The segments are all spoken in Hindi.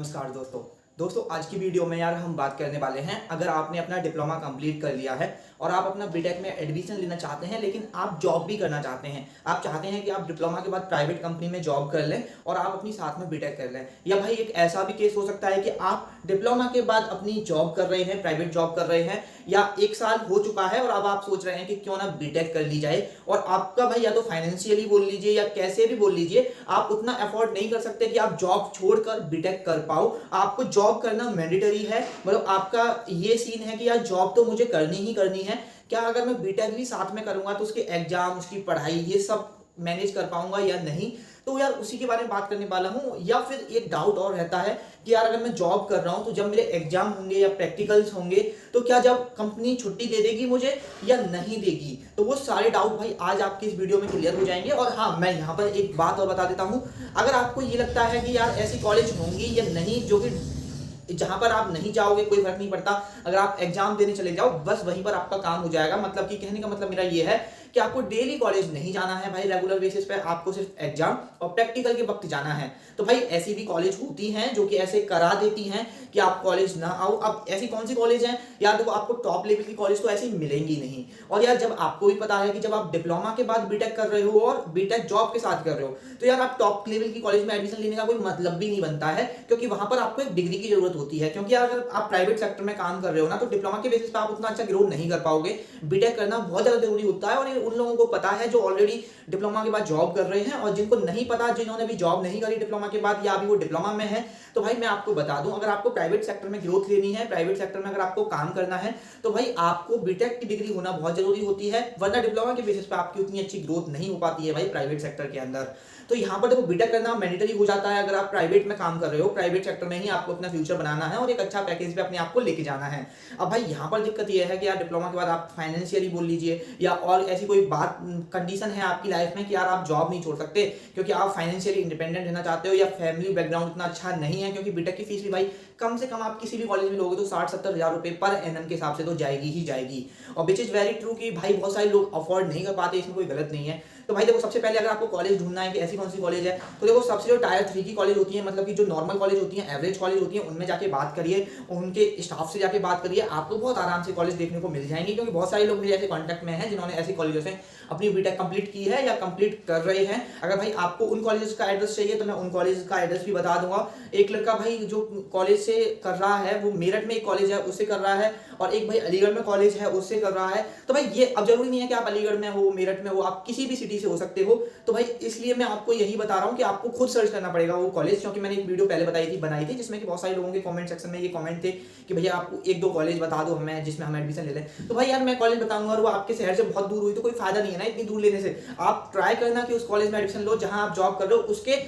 नमस्कार दोस्तों आज की वीडियो में यार हम बात करने वाले हैं। अगर आपने अपना डिप्लोमा कंप्लीट कर लिया है और आप अपना बीटेक में एडमिशन लेना चाहते हैं, लेकिन आप जॉब भी करना चाहते हैं, आप चाहते हैं कि आप डिप्लोमा के बाद प्राइवेट कंपनी में जॉब कर लें और आप अपनी साथ में बीटेक कर लें, या भाई एक ऐसा भी केस हो सकता है कि आप डिप्लोमा के बाद अपनी जॉब कर रहे हैं, प्राइवेट जॉब कर रहे हैं, या 1 साल हो चुका है और अब आप सोच रहे हैं कि क्यों ना बीटेक कर ली जाए, और आपका भाई या तो फाइनेंशियली बोल लीजिए या कैसे भी बोल लीजिए, आप उतना अफोर्ड नहीं कर सकते कि आप जॉब छोड़कर बीटेक कर पाओ। आपको जॉब करना मैंडेटरी है, मतलब आपका ये सीन है कि यार जॉब तो मुझे करनी ही करनी है, क्या अगर मैं बीटेक भी साथ में करूंगा तो उसके एग्जाम, उसकी पढ़ाई, ये सब मैनेज कर पाऊंगा या नहीं। तो यार उसी के बारे में बात करने वाला हूं। या फिर एक डाउट और रहता है कि यार अगर मैं जॉब कर रहा हूं तो जब मेरे एग्जाम होंगे या प्रैक्टिकल्स होंगे तो क्या जब कंपनी छुट्टी दे देगी मुझे या नहीं देगी। तो वो सारे डाउट भाई आज आपकी इस वीडियो में क्लियर हो जाएंगे। और हाँ, मैं यहाँ पर एक बात और बता देता हूँ, अगर आपको ये लगता है कि यार ऐसी कॉलेज होंगी या नहीं जो कि जहां पर आप नहीं जाओगे, कोई फर्क नहीं पड़ता, अगर आप एग्जाम देने चले जाओ बस वहीं पर आपका काम हो जाएगा। मतलब कि कहने का मतलब मेरा ये है कि आपको डेली कॉलेज नहीं जाना है भाई, रेगुलर बेसिस पे आपको सिर्फ एग्जाम और प्रैक्टिकल के वक्त जाना है। तो भाई ऐसी भी कॉलेज होती हैं जो कि ऐसे करा देती हैं कि आप कॉलेज ना आओ। अब ऐसी कौन सी कॉलेज है यार, देखो आपको टॉप लेवल की कॉलेज तो ऐसी मिलेंगी नहीं। और यार जब आपको भी पता है कि जब आप डिप्लोमा के बाद बीटेक कर रहे हो और बीटेक जॉब के साथ कर रहे हो, तो यार आप टॉप लेवल की कॉलेज में एडमिशन लेने का कोई मतलब भी नहीं बनता है, क्योंकि वहां पर आपको एक डिग्री की जरूरत होती है। क्योंकि यार अगर आप प्राइवेट सेक्टर में काम कर रहे हो ना, तो डिप्लोमा के बेसिस पे आप उतना अच्छा ग्रो नहीं कर पाओगे। बीटेक करना बहुत ज्यादा जरूरी होता है, और ये उन लोगों को पता है जो ऑलरेडी डिप्लोमा के बाद जॉब कर रहे हैं, और जिनको नहीं पता, जिन्होंने भी जॉब नहीं करी डिप्लोमा के बाद या अभी वो डिप्लोमा में है, तो भाई मैं आपको बता दूं, अगर आपको प्राइवेट सेक्टर में ग्रोथ लेनी है, प्राइवेट सेक्टर में अगर आपको काम करना है, तो भाई आपको बीटेक की डिग्री होना बहुत जरूरी होती है, वरना डिप्लोमा के बेसिस पे आपकी उतनी अच्छी ग्रोथ नहीं हो पाती है भाई प्राइवेट सेक्टर के अंदर। तो यहाँ पर देखो बीटेक करना मैंडेटरी हो जाता है अगर आप प्राइवेट में काम कर रहे हो, प्राइवेट सेक्टर में ही आपको अपना फ्यूचर बनाना है और एक अच्छा पैकेज पे अपने आप को लेके जाना है। अब भाई यहाँ पर दिक्कत यह है कि यार डिप्लोमा के बाद आप फाइनेंशियली बोल लीजिए या और ऐसी कोई बात कंडीशन है आपकी लाइफ में कि यार आप जॉब नहीं छोड़ सकते क्योंकि आप फाइनेंशियली इंडिपेंडेंट रहना चाहते हो, या फैमिली बैकग्राउंड इतना अच्छा नहीं है, क्योंकि बीटेक की फीस भी भाई कम से कम आप किसी भी कॉलेज में लोगे तो 60-70 हज़ार रुपए पर एनएम के हिसाब से तो जाएगी ही जाएगी। और विच इज वेरी ट्रू कि भाई बहुत सारे लोग अफोर्ड नहीं कर पाते, इसमें कोई गलत नहीं है। तो भाई देखो सबसे पहले अगर आपको कॉलेज ढूंढना है कि ऐसी कौन सी कॉलेज है, तो देखो सबसे जो टायर 3 की कॉलेज होती है, मतलब कि जो नॉर्मल कॉलेज होती है, एवरेज कॉलेज होती है, उनमें जाके बात करिए, उनके स्टाफ से जाके बात करिए, आपको बहुत आराम से कॉलेज देखने को मिल जाएंगे। क्योंकि बहुत सारे लोग मेरे ऐसे कॉन्टैक्ट में हैं जिन्होंने ऐसी कॉलेजों से अपनी बीटेक कंप्लीट की है या कंप्लीट कर रहे हैं। अगर भाई आपको उन कॉलेज का एड्रेस चाहिए तो मैं उन कॉलेज का एड्रेस भी बता दूंगा। एक लड़का भाई जो कॉलेज से कर रहा है, वो मेरठ में एक कॉलेज है उससे कर रहा है, और एक भाई अलीगढ़ में कॉलेज है उससे कर रहा है। तो भाई ये अब जरूरी नहीं है कि आप अलीगढ़ में हो, मेरठ में हो, आप किसी भी सिटी से हो सकते हो। तो भाई इसलिए मैं आपको यही बता रहा हूँ कि आपको खुद सर्च करना पड़ेगा वो कॉलेज, क्योंकि मैंने एक वीडियो पहले बनाई थी जिसमें कि बहुत सारे लोगों के कमेंट सेक्शन में ये कमेंट थे कि भैया आपको 1-2 कॉलेज बता दो हमें जिसमें हम एडमिशन ले लें। तो भाई यार मैं कॉलेज बताऊंगा और वो आपके शहर से बहुत दूर हुई तो कोई फायदा नहीं है ना इतनी दूर लेने से। आप ट्राई करना कि उस कॉलेज में एडमिशन लो जहां आप जॉब कर रहे हो, उसके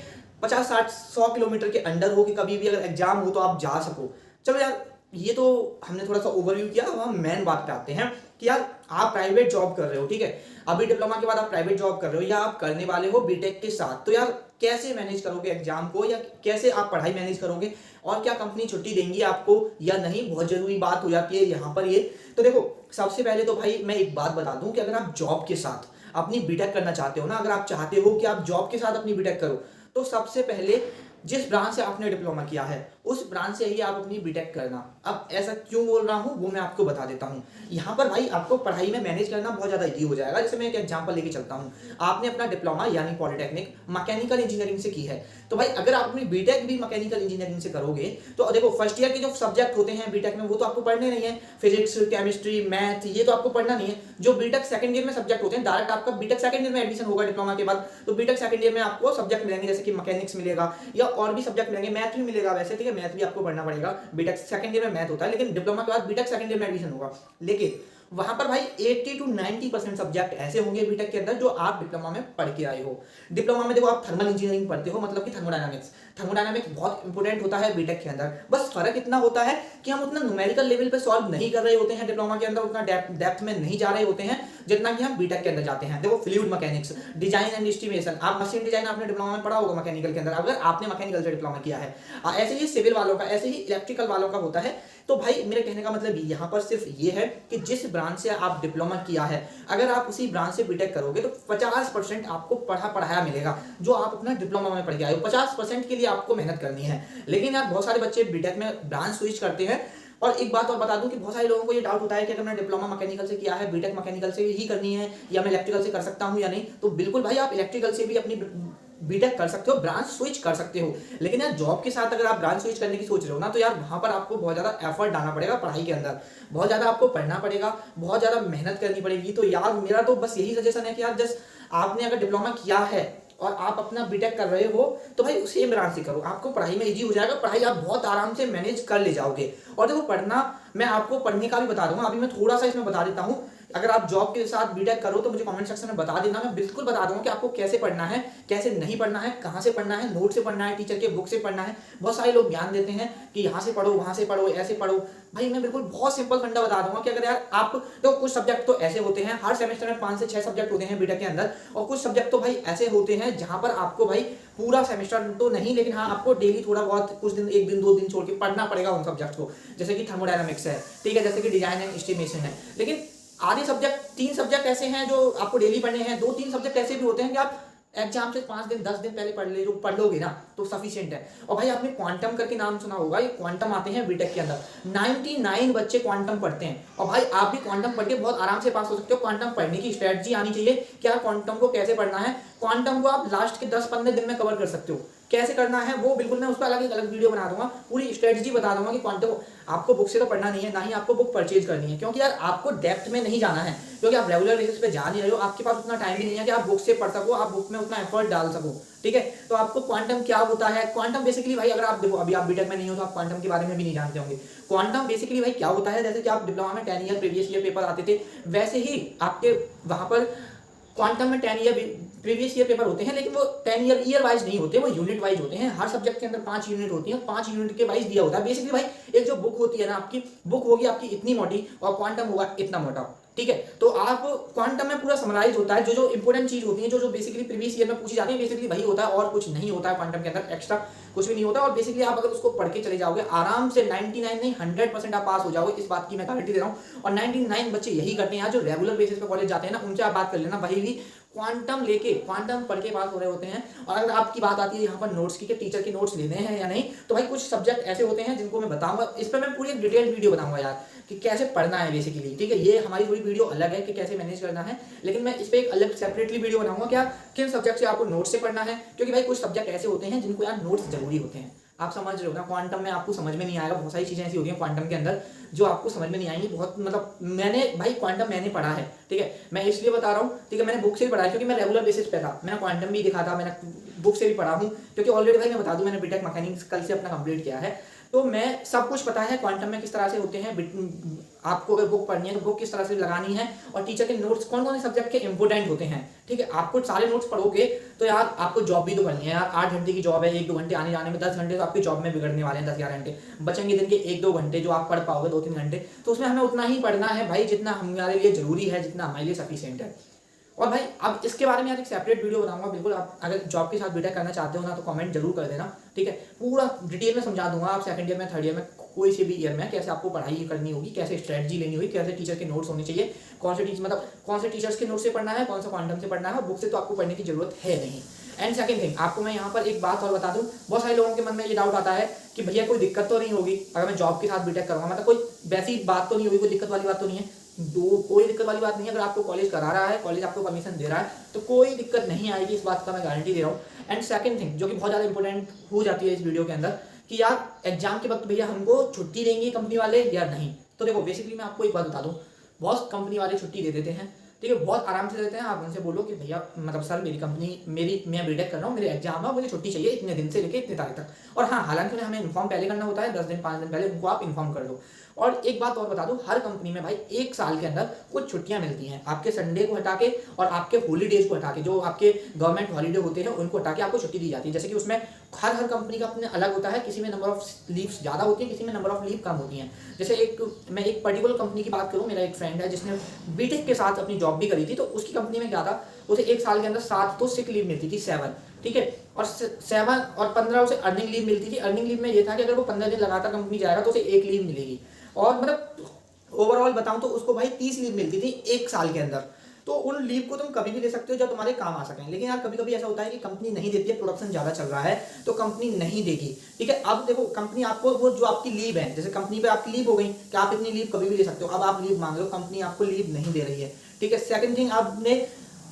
50-60-100 किलोमीटर के अंडर हो कि कभी भी अगर एग्जाम हो तो आप जा सको। चलो यार ये तो हमने थोड़ा सा ओवरव्यू किया, अब हम मेन बात पे आते हैं कि यार आप प्राइवेट जॉब कर रहे हो, ठीक है, अभी डिप्लोमा के बाद आप प्राइवेट जॉब कर रहे हो या आप करने वाले हो बीटेक के साथ, तो यार कैसे मैनेज करोगे एग्जाम को, या कैसे आप पढ़ाई मैनेज करोगे, और क्या कंपनी छुट्टी देंगी आपको या नहीं, बहुत जरूरी बात हो जाती है यहाँ पर ये। तो देखो सबसे पहले तो भाई मैं एक बात बता दूं कि अगर आप जॉब के साथ अपनी बीटेक करना चाहते हो ना, अगर आप चाहते हो कि आप जॉब के साथ अपनी बीटेक करो, तो सबसे पहले जिस ब्रांच से आपने डिप्लोमा किया है उस ब्रांच से ही आप अपनी बीटेक करना। अब ऐसा क्यों बोल रहा हूं वो मैं आपको बता देता हूं। यहां पर भाई आपको पढ़ाई में मैनेज करना बहुत ज्यादा इजी हो जाएगा। जैसे मैं एक एग्जांपल लेके चलता हूं, आपने अपना डिप्लोमा यानी पॉलिटेक्निक मैकेनिकल इंजीनियरिंग से की है, तो भाई अगर आप अपनी बीटेक भी मैकेनिकल इंजीनियरिंग से करोगे तो देखो फर्स्ट ईयर के जो सब्जेक्ट होते हैं बीटेक में वो तो आपको पढ़ने नहीं है, फिजिक्स, केमिस्ट्री, मैथ, ये तो आपको पढ़ना नहीं है। जो बीटेक सेकंड ईयर में सब्जेक्ट होते हैं, डायरेक्ट आपका बीटेक सेकंड ईयर में एडमिशन होगा डिप्लोमा के बाद, तो बीटेक सेकंड ईयर में आपको सब्जेक्ट मिलेंगे, जैसे कि मैकेनिक्स मिलेगा या और भी सब्जेक्ट मिलेंगे, मैथ भी मिलेगा वैसे, ठीक है, मैथ भी आपको पढ़ना पड़ेगा, बीटेक सेकंड ईयर में मैथ होता है, लेकिन डिप्लोमा के बाद बीटेक सेकंड ईयर में एडमिशन होगा। लेकिन वहां पर भाई 80-90% सब्जेक्ट ऐसे होंगे बीटेक के अंदर जो आप डिप्लोमा में पढ़ के आए हो। डिप्लोमा में देखो आप थर्मल इंजीनियरिंग पढ़ते हो, मतलब कि थर्मोडायनामिक्स बहुत इंपॉर्टेंट होता है बीटेक के अंदर। बस फर्क इतना होता है कि हम उतना न्यूमेरिकल लेवल पे सॉल्व नहीं कर रहे होते हैं डिप्लोमा के अंदर, उतना डेप्थ में नहीं जा रहे होते हैं जितना कि हम बीटेक के अंदर जाते हैं। देखो fluid mechanics, design and estimation, आप मशीन डिजाइन आपने डिप्लोमा में पढ़ा होगा मैकेनिकल के अंदर, अगर आपने मैकेनिकल से डिप्लोमा किया है। ऐसे ही सिविल वालों का, ऐसे ही इलेक्ट्रिकल वालों का होता है। तो भाई मेरे कहने का मतलब यहाँ पर सिर्फ ये है कि जिस ब्रांच से आप डिप्लोमा किया है, अगर आप उसी ब्रांच से बीटेक करोगे तो 50% आपको पढ़ाया मिलेगा जो आप अपना डिप्लोमा में पढ़ के आए हो। 50% के लिए लिए आपको मेहनत करनी है। लेकिन यार बहुत सारे बच्चे बीटेक में ब्रांच स्विच करते हैं। और एक बात और बता दूं कि बहुत सारे लोगों को ये डाउट होता है कि अगर मैंने डिप्लोमा मैकेनिकल से किया है, बीटेक मैकेनिकल से ही करनी है या मैं इलेक्ट्रिकल से कर सकता हूं या नहीं। तो बिल्कुल भाई, आप इलेक्ट्रिकल से भी अपनी बीटेक कर सकते हो, ब्रांच स्विच कर सकते हो। लेकिन यार जॉब के साथ अगर आप ब्रांच स्विच करने की सोच रहे हो ना, तो यार वहां पर आपको बहुत ज्यादा एफर्ट डालना पड़ेगा पढ़ाई के अंदर, बहुत ज्यादा आपको पढ़ना पड़ेगा, बहुत ज्यादा मेहनत करनी पड़ेगी। तो यार मेरा तो बस यही सजेशन है कि यार जस्ट आपने अगर डिप्लोमा किया है और आप अपना बीटेक कर रहे हो तो भाई सेम ब्रांच से करो, आपको पढ़ाई में इजी हो जाएगा, पढ़ाई आप बहुत आराम से मैनेज कर ले जाओगे। और देखो पढ़ना, मैं आपको पढ़ने का भी बता दूंगा, अभी मैं थोड़ा सा इसमें बता देता हूँ। अगर आप जॉब के साथ बीटेक करो तो मुझे कमेंट सेक्शन में बता देना, मैं बिल्कुल बता दूंगा कि आपको कैसे पढ़ना है, कैसे नहीं पढ़ना है, कहाँ से पढ़ना है, नोट से पढ़ना है, टीचर के बुक से पढ़ना है। बहुत सारे लोग ज्ञान देते हैं कि यहाँ से पढ़ो, वहाँ से पढ़ो, ऐसे पढ़ो। भाई मैं बिल्कुल बहुत सिंपल फंडा बता दूंगा कि अगर यार आप तो कुछ सब्जेक्ट तो ऐसे होते हैं, हर सेमेस्टर में 5 से 6 सब्जेक्ट होते हैं बीटेक के अंदर, और कुछ सब्जेक्ट तो भाई ऐसे होते हैं जहां पर आपको भाई पूरा सेमेस्टर तो नहीं, लेकिन हाँ आपको डेली थोड़ा बहुत कुछ दिन, 1 दिन 2 दिन छोड़ के पढ़ना पड़ेगा उन सब्जेक्ट को। जैसे कि थर्मोडायनामिक्स है, ठीक है, जैसे कि डिजाइन एंड एस्टिमेशन है। लेकिन आधे सब्जेक्ट, 3 सब्जेक्ट ऐसे हैं जो आपको डेली पढ़ने हैं, 2-3 सब्जेक्ट ऐसे भी होते हैं कि आप एग्जाम से 5 दिन 10 दिन पहले पढ़ लोगे ना तो सफिशिएंट है। और भाई आपने क्वांटम करके नाम सुना होगा, ये क्वांटम आते हैं बीटेक के अंदर, 99 बच्चे क्वांटम पढ़ते हैं। और भाई आप भी क्वांटम पढ़ के बहुत आराम से पास हो सकते हो। क्वांटम पढ़ने की स्ट्रेटजी आनी चाहिए कि यार क्वांटम को कैसे पढ़ना है। क्वांटम को आप लास्ट के 10-15 दिन में कवर कर सकते हो, कैसे करना है वो बिल्कुल मैं उस पर अलग वीडियो बना दूंगा, पूरी स्ट्रेटजी बता दूंगा कि क्वांटम आपको बुक से तो पढ़ना नहीं है, ना ही आपको बुक परचेज करनी है, क्योंकि यार आपको डेप्थ में नहीं जाना है, क्योंकि आप रेगुलर बेसिस पे जा नहीं रहे हो, आपके पास उतना टाइम भी नहीं है कि आप बुक से पढ़ सको, आप बुक में उतना एफर्ट डाल सको, ठीक है। तो आपको क्वांटम क्या होता है, क्वांटम बेसिकली भाई अगर आप देखो अभी आप बीटेक में नहीं हो तो आप क्वांटम के बारे में भी नहीं जानते होंगे। क्वांटम बेसिकली भाई क्या होता है, जैसे कि आप डिप्लोमा में 10 ईयर प्रीवियस ईयर पेपर आते थे, वैसे ही आपके वहां पर क्वांटम में 10 ईयर प्रीवियस ईयर पेपर होते हैं, लेकिन वो 10 ईयर वाइज नहीं होते, वो यूनिट वाइज होते हैं। हर सब्जेक्ट के अंदर 5 यूनिट होती हैं, 5 यूनिट के वाइज दिया होता है। बेसिकली भाई एक जो बुक होती है ना, आपकी बुक होगी आपकी इतनी मोटी और क्वांटम होगा इतना मोटा, ठीक है। तो आप क्वांटम में पूरा समराइज होता है, जो इंपोर्टेंट चीज होती है, जो बेसिकली प्रीवियस ईयर में पूछी जाती है, बेसिकली वही होता है और कुछ नहीं होता है क्वांटम के अंदर, एक्स्ट्रा कुछ भी नहीं होता। और बेसिकली आप अगर उसको पढ़ के चले जाओगे आराम से 99 नहीं 100% आप पास हो जाओगे, इस बात की मैं गारंटी दे रहा हूँ। और 99 बच्चे यही करते हैं जो रेगुलर बेसिस पे कॉलेज जाते हैं ना, उनसे आप बात कर लेना, भाई भी क्वांटम लेके क्वांटम पढ़ के पास हो रहे होते हैं। और अगर आपकी बात आती है यहाँ पर नोट्स की कि टीचर के नोट्स लेने हैं या नहीं, तो भाई कुछ सब्जेक्ट ऐसे होते हैं जिनको मैं बताऊंगा, इस पर मैं पूरी एक डिटेल्ड वीडियो बताऊंगा यार कि कैसे पढ़ना है बेसिकली, ठीक है। ये हमारी पूरी वीडियो अलग है कि कैसे मैनेज करना है, लेकिन मैं इस पर एक अलग सेपरेटली वीडियो बनाऊंगा क्या किन सब्जेक्ट से आपको नोट्स से पढ़ना है, क्योंकि भाई कुछ सब्जेक्ट ऐसे होते हैं जिनको यार नोट्स जरूरी होते हैं। आप समझ रहे हो ना, क्वांटम में आपको समझ में नहीं आएगा, बहुत सारी चीजें ऐसी होती हैं क्वांटम के अंदर जो आपको समझ में नहीं आएंगी। बहुत मतलब मैंने भाई क्वांटम मैंने पढ़ा है, ठीक है, मैं इसलिए बता रहा हूँ, ठीक है, मैंने बुक से भी पढ़ा है क्योंकि मैं रेगुलर बेसिस पे था, मैंने क्वांटम भी देखा था, मैंने बुक से भी पढ़ा हूँ, क्योंकि ऑलरेडी भाई मैं बता दूं मैंने बीटेक मैकेनिकल से अपना कंप्लीट किया है, तो मैं सब कुछ पता है क्वांटम में किस तरह से होते हैं। आपको अगर बुक पढ़नी है तो बुक किस तरह से लगानी है, और टीचर के नोट्स कौन कौन से सब्जेक्ट के इंपोर्टेंट होते हैं, ठीक है। आपको सारे नोट्स पढ़ोगे तो यार आपको जॉब भी तो करनी है यार, 8 घंटे की जॉब है, 1-2 घंटे आने जाने में, 10 घंटे तो आपकी जॉब में बिगड़ने वाले हैं, 10-11 घंटे बचेंगे दिन के, 1-2 घंटे जो आप पढ़ पाओगे 2-3 घंटे, तो उसमें हमें उतना ही पढ़ना है भाई जितना हमारे लिए जरूरी है, जितना हमारे लिए सफिशिएंट है। और भाई अब इसके बारे में यार एक सेपरेट वीडियो बनाऊंगा, बिल्कुल आप अगर जॉब के साथ बीटेक करना चाहते हो ना तो कमेंट जरूर कर देना, ठीक है। पूरा डिटेल में समझा दूंगा, आप सेकंड ईयर में, थर्ड ईयर में, कोई से भी ईयर में कैसे आपको पढ़ाई करनी होगी, कैसे स्ट्रेटजी लेनी होगी, कैसे टीचर के नोट्स होने चाहिए, कौन से टीचर मतलब कौन से टीचर्स के नोट्स से पढ़ना है, कौन सा क्वांटम से पढ़ना है, बुक से तो आपको पढ़ने की जरूरत है नहीं। एंड सेकंड थिंग आपको मैं यहाँ पर एक बात और बता दूं, बहुत सारे लोगों के मन में ये डाउट आता है कि भैया कोई दिक्कत तो नहीं होगी अगर मैं जॉब के साथ बीटेक करूँगा, मतलब कोई वैसी बात तो नहीं होगी, कोई दिक्कत वाली बात तो नहीं है। कोई दिक्कत वाली बात नहीं है, अगर आपको कॉलेज करा रहा है, कॉलेज आपको परमिशन दे रहा है तो कोई दिक्कत नहीं आएगी, इस बात का मैं गारंटी दे रहा हूँ। एंड सेकंड थिंग जो कि बहुत ज़्यादा इंपॉर्टेंट हो जाती है इस वीडियो के अंदर कि यार एग्जाम के वक्त भैया हमको छुट्टी देंगे कंपनी वाले या नहीं। तो देखो बेसिकली मैं आपको एक बात बता दूँ, बहुत कंपनी वाले छुट्टी दे देते हैं, ठीक है, बहुत आराम से देते हैं। आप उनसे बोलो कि भैया मतलब सर मेरी कंपनी मैं बीटेक कर रहा हूँ, मेरे एग्जाम है, मुझे छुट्टी चाहिए इतने दिन से लेके इतने तारीख तक। और हाँ हालांकि हमें इन्फॉर्म पहले करना होता है, 10 दिन 5 दिन पहले उनको आप इन्फॉर्म कर दो। और एक बात और बता दूं, हर कंपनी में भाई 1 साल के अंदर कुछ छुट्टियां मिलती हैं, आपके संडे को हटा के और आपके हॉलीडेज को हटा के, जो आपके गवर्नमेंट हॉलीडे होते हैं उनको हटा के आपको छुट्टी दी जाती है। जैसे कि उसमें हर कंपनी का अपने अलग होता है, किसी में नंबर ऑफ लीव्स ज़्यादा होती है, किसी में नंबर ऑफ लीव कम होती हैं। जैसे मैं एक पर्टिकुलर कंपनी की बात करूँ, मेरा एक फ्रेंड है जिसने बीटेक के साथ अपनी जॉब भी करी थी, तो उसकी कंपनी में क्या था, उसे 1 साल के अंदर 7 तो सिक लीव मिलती थी, 7, ठीक है, और 7 और 15 उसे अर्निंग लीव मिलती थी। अर्निंग लीव में ये था कि अगर वो 15 दिन लगातार कंपनी जाएगा तो उसे 1 लीव मिलेगी, और मतलब ओवरऑल बताऊं तो उसको भाई 30 लीव मिलती थी 1 साल के अंदर। तो उन लीव को तुम कभी भी ले सकते हो जब तुम्हारे काम आ सकें। लेकिन यार कभी कभी ऐसा होता है कि कंपनी नहीं देती है, प्रोडक्शन ज़्यादा चल रहा है तो कंपनी नहीं देगी, ठीक है। अब देखो कंपनी आपको वो जो आपकी लीव है, जैसे कंपनी पे आपकी लीव हो गई कि आप इतनी लीव कभी भी ले सकते हो, अब आप लीव मांग लो, कंपनी आपको लीव नहीं दे रही है, ठीक है। सेकंड थिंग,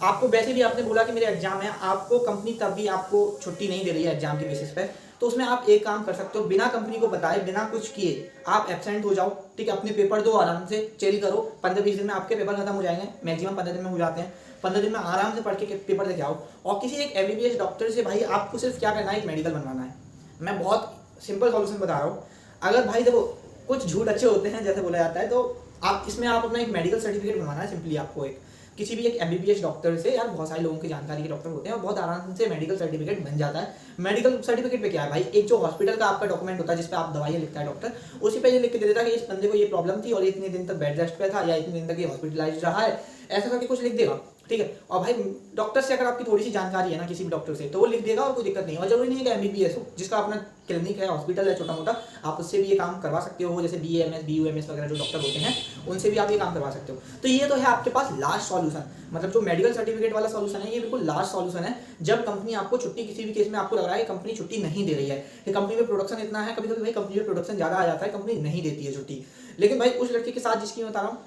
आपको वैसे भी आपने बोला कि मेरे एग्जाम है, आपको कंपनी तब भी आपको छुट्टी नहीं दे रही है एग्जाम के बेसिस पे, तो उसमें आप एक काम कर सकते हो, बिना कंपनी को बताए, बिना कुछ किए आप एब्सेंट हो जाओ, ठीक है। अपने पेपर दो, आराम से चिल करो, 15-20 दिन में आपके पेपर खत्म हो जाएंगे, मैक्सिमम 15 दिन में हो जाते हैं। 15 दिन में आराम से पढ़ के पेपर देके आओ, और किसी एक एमबीबीएस डॉक्टर से भाई आपको सिर्फ क्या करना है, एक मेडिकल बनवाना है। मैं बहुत सिंपल सॉल्यूशन बता रहा हूँ। अगर भाई देखो कुछ झूठ अच्छे होते हैं जैसे बोला जाता है, तो आप इसमें आप अपना एक मेडिकल सर्टिफिकेट बनवाना है सिंपली आपको, एक किसी भी एक एमबीबीएस डॉक्टर से, यार बहुत सारे लोगों की जानकारी के डॉक्टर होते हैं और बहुत आराम से मेडिकल सर्टिफिकेट बन जाता है। मेडिकल सर्टिफिकेट पे क्या है भाई, एक जो हॉस्पिटल का आपका डॉक्यूमेंट होता है जिस पे आप दवाइयाँ लिखता है डॉक्टर, उसी पे ये लिख के दे देता है कि इस बंदे को ये प्रॉब्लम थी और इतने दिन तक बेड रेस्ट पे था या इतने दिन तक ये हॉस्पिटलाइज रहा है, ऐसा करके कुछ लिख देगा, ठीक है। और भाई डॉक्टर से अगर आपकी थोड़ी सी जानकारी है ना किसी भी डॉक्टर से, तो वो लिख देगा और कोई दिक्कत नहीं है। और जरूरी नहीं है कि एमबीबीएस हो, जिसका अपना क्लिनिक है, हॉस्पिटल है छोटा मोटा, आप उससे भी ये काम करवा सकते हो, जैसे बीएमएस बीयूएमएस वगैरह जो डॉक्टर होते हैं उनसे भी आप ये काम करवा सकते हो। तो ये तो है आपके पास लास्ट सॉल्यूशन, मतलब जो मेडिकल सर्टिफिकेट वाला सॉल्यूशन है ये बिल्कुल लास्ट सॉल्यूशन है, जब कंपनी आपको छुट्टी, किसी भी केस में आपको लग रहा है कंपनी छुट्टी नहीं दे रही है, कि कंपनी में प्रोडक्शन इतना है, कभी कभी भाई कंपनी में प्रोडक्शन ज्यादा आ जाता है, कंपनी नहीं देती है छुट्टी। लेकिन भाई उस लड़के के साथ जिसकी मैं बता रहा हूँ,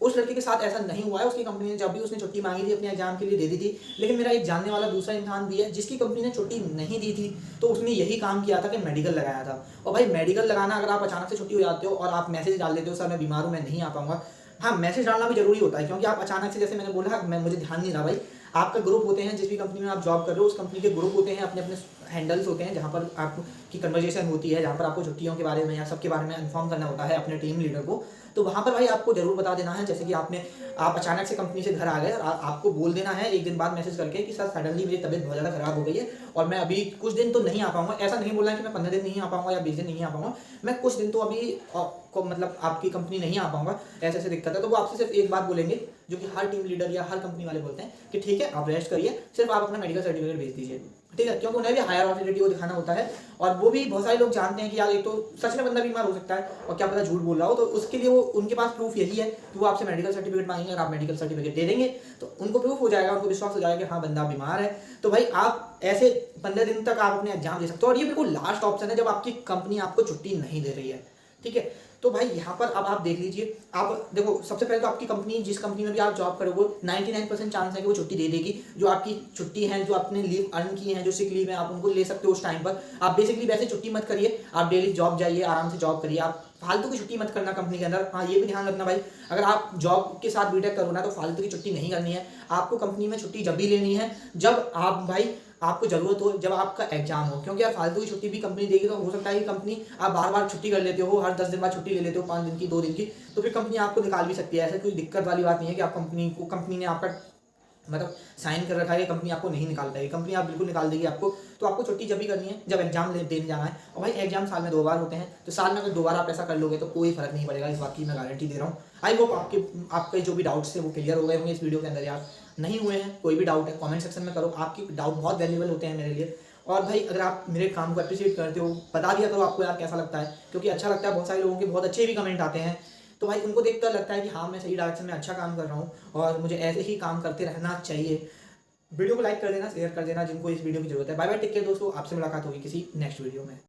उस लड़के के साथ ऐसा नहीं हुआ है, उसकी कंपनी ने जब भी उसने छुट्टी मांगी थी अपने एग्जाम के लिए दे दी थी। लेकिन मेरा एक जानने वाला दूसरा इंसान भी है जिसकी कंपनी ने छुट्टी नहीं दी थी, तो उसने यही काम किया था कि मेडिकल लगाया था। और भाई मेडिकल लगाना, अगर आप अचानक से छुट्टी हो जाते हो और आप मैसेज डाल देते हो सर मैं बीमार हूँ मैं नहीं आ पाऊंगा, हाँ मैसेज डालना भी जरूरी होता है, क्योंकि आप अचानक से, जैसे मैंने बोला मुझे ध्यान नहीं रहा भाई, आपका ग्रुप होते हैं जिस भी कंपनी में आप जॉब कर रहे हो उस कंपनी के ग्रुप होते हैं, अपने अपने हैंडल्स होते हैं जहाँ पर आपकी कन्वर्जेशन होती है, जहाँ पर आपको छुट्टियों के बारे में या सबके बारे में इन्फॉर्म करना होता है अपने टीम लीडर को। तो वहाँ पर भाई आपको जरूर बता देना है, जैसे कि आप अचानक से कंपनी से घर आ गए और आपको बोल देना है एक दिन बाद मैसेज करके कि सर सडनली मेरी तबीयत बहुत ज़्यादा खराब हो गई है और मैं अभी कुछ दिन तो नहीं आ पाऊंगा। ऐसा नहीं बोलना है कि मैं 15 दिन नहीं आ पाऊंगा या 20 दिन नहीं आ पाऊंगा, मैं कुछ दिन तो अभी को मतलब आपकी कंपनी नहीं आ पाऊंगा, ऐसे ऐसे दिक्कत है। तो वो आपसे सिर्फ एक बात बोलेंगे जो कि हर टीम लीडर या हर कंपनी वाले बोलते हैं कि ठीक है आप रेस्ट करिए, सिर्फ आप अपना मेडिकल सर्टिफिकेट भेज दीजिए, ठीक है। क्योंकि उन्हें भी हायर अथॉरिटी को दिखाना होता है, और वो भी बहुत सारे लोग जानते हैं कि यार एक तो सच में बंदा बीमार हो सकता है और क्या पता झूठ बोल रहा हो, तो उसके लिए वो उनके पास प्रूफ यही है कि वो आपसे मेडिकल सर्टिफिकेट मांगेंगे और आप मेडिकल सर्टिफिकेट दे देंगे तो उनको प्रूफ हो जाएगा, उनको विश्वास हो जाएगा कि हाँ बंदा बीमार है। तो भाई आप ऐसे 15 दिन तक आप अपने एग्जाम दे सकते हो, और ये बिल्कुल लास्ट ऑप्शन है जब आपकी कंपनी आपको छुट्टी नहीं दे रही है, ठीक है। तो भाई यहाँ पर अब आप देख लीजिए, आप देखो सबसे पहले तो आपकी कंपनी, जिस कंपनी में भी आप जॉब करोगे 99% चांस है कि वो छुट्टी दे देगी। जो आपकी छुट्टी है, जो आपने लीव अर्न की है, जो सिक लीव है, आप उनको ले सकते हो उस टाइम पर। आप बेसिकली वैसे छुट्टी मत करिए, आप डेली जॉब जाइए, आराम से जॉब करिए, आप फालतू की छुट्टी मत करना कंपनी के अंदर। हाँ ये भी ध्यान रखना भाई, अगर आप जॉब के साथ बीटेक करो ना तो फालतू की छुट्टी नहीं करनी है। आपको कंपनी में छुट्टी जब भी लेनी है जब आप भाई आपको जरूरत हो, जब आपका एग्जाम हो, क्योंकि यार फालतू की छुट्टी भी कंपनी देगी तो हो सकता है कि कंपनी आप बार बार छुट्टी कर लेते हो, हर 10 दिन बाद छुट्टी ले लेते हो, 5 दिन की 2 दिन की, तो फिर कंपनी आपको निकाल भी सकती है। ऐसा कोई दिक्कत वाली बात नहीं है कि आप कंपनी ने आपका मतलब साइन कर रखा है, कंपनी आपको नहीं निकाल पाएगी, कंपनी आप बिल्कुल निकाल देगी आपको। तो आपको छुट्टी जब भी करनी है जब एग्जाम देने जाना है, और भाई एग्जाम साल में 2 बार होते हैं, तो साल में अगर 2 बार आप ऐसा कर लोगे तो कोई फर्क नहीं पड़ेगा, इस बात की मैं गारंटी दे रहा हूँ। आई होप आपके जो भी डाउट्स थे वो क्लियर हो गए होंगे इस वीडियो के अंदर। यार नहीं हुए हैं, कोई भी डाउट है कमेंट सेक्शन में करो, आपके डाउट बहुत वैल्यूबल होते हैं मेरे लिए। और भाई अगर आप मेरे काम को अप्रिशिएट करते हो, बता दिया करो आपको यार कैसा लगता है, क्योंकि अच्छा लगता है। बहुत सारे लोगों के बहुत अच्छे भी कमेंट आते हैं, तो भाई उनको देखकर लगता है कि हाँ मैं सही डायरेक्शन में अच्छा काम कर रहा हूँ और मुझे ऐसे ही काम करते रहना चाहिए। वीडियो को लाइक कर देना, शेयर कर देना जिनको इस वीडियो की जरूरत है। बाय बाय, टेक केयर दोस्तों, आपसे मुलाकात होगी किसी नेक्स्ट वीडियो में।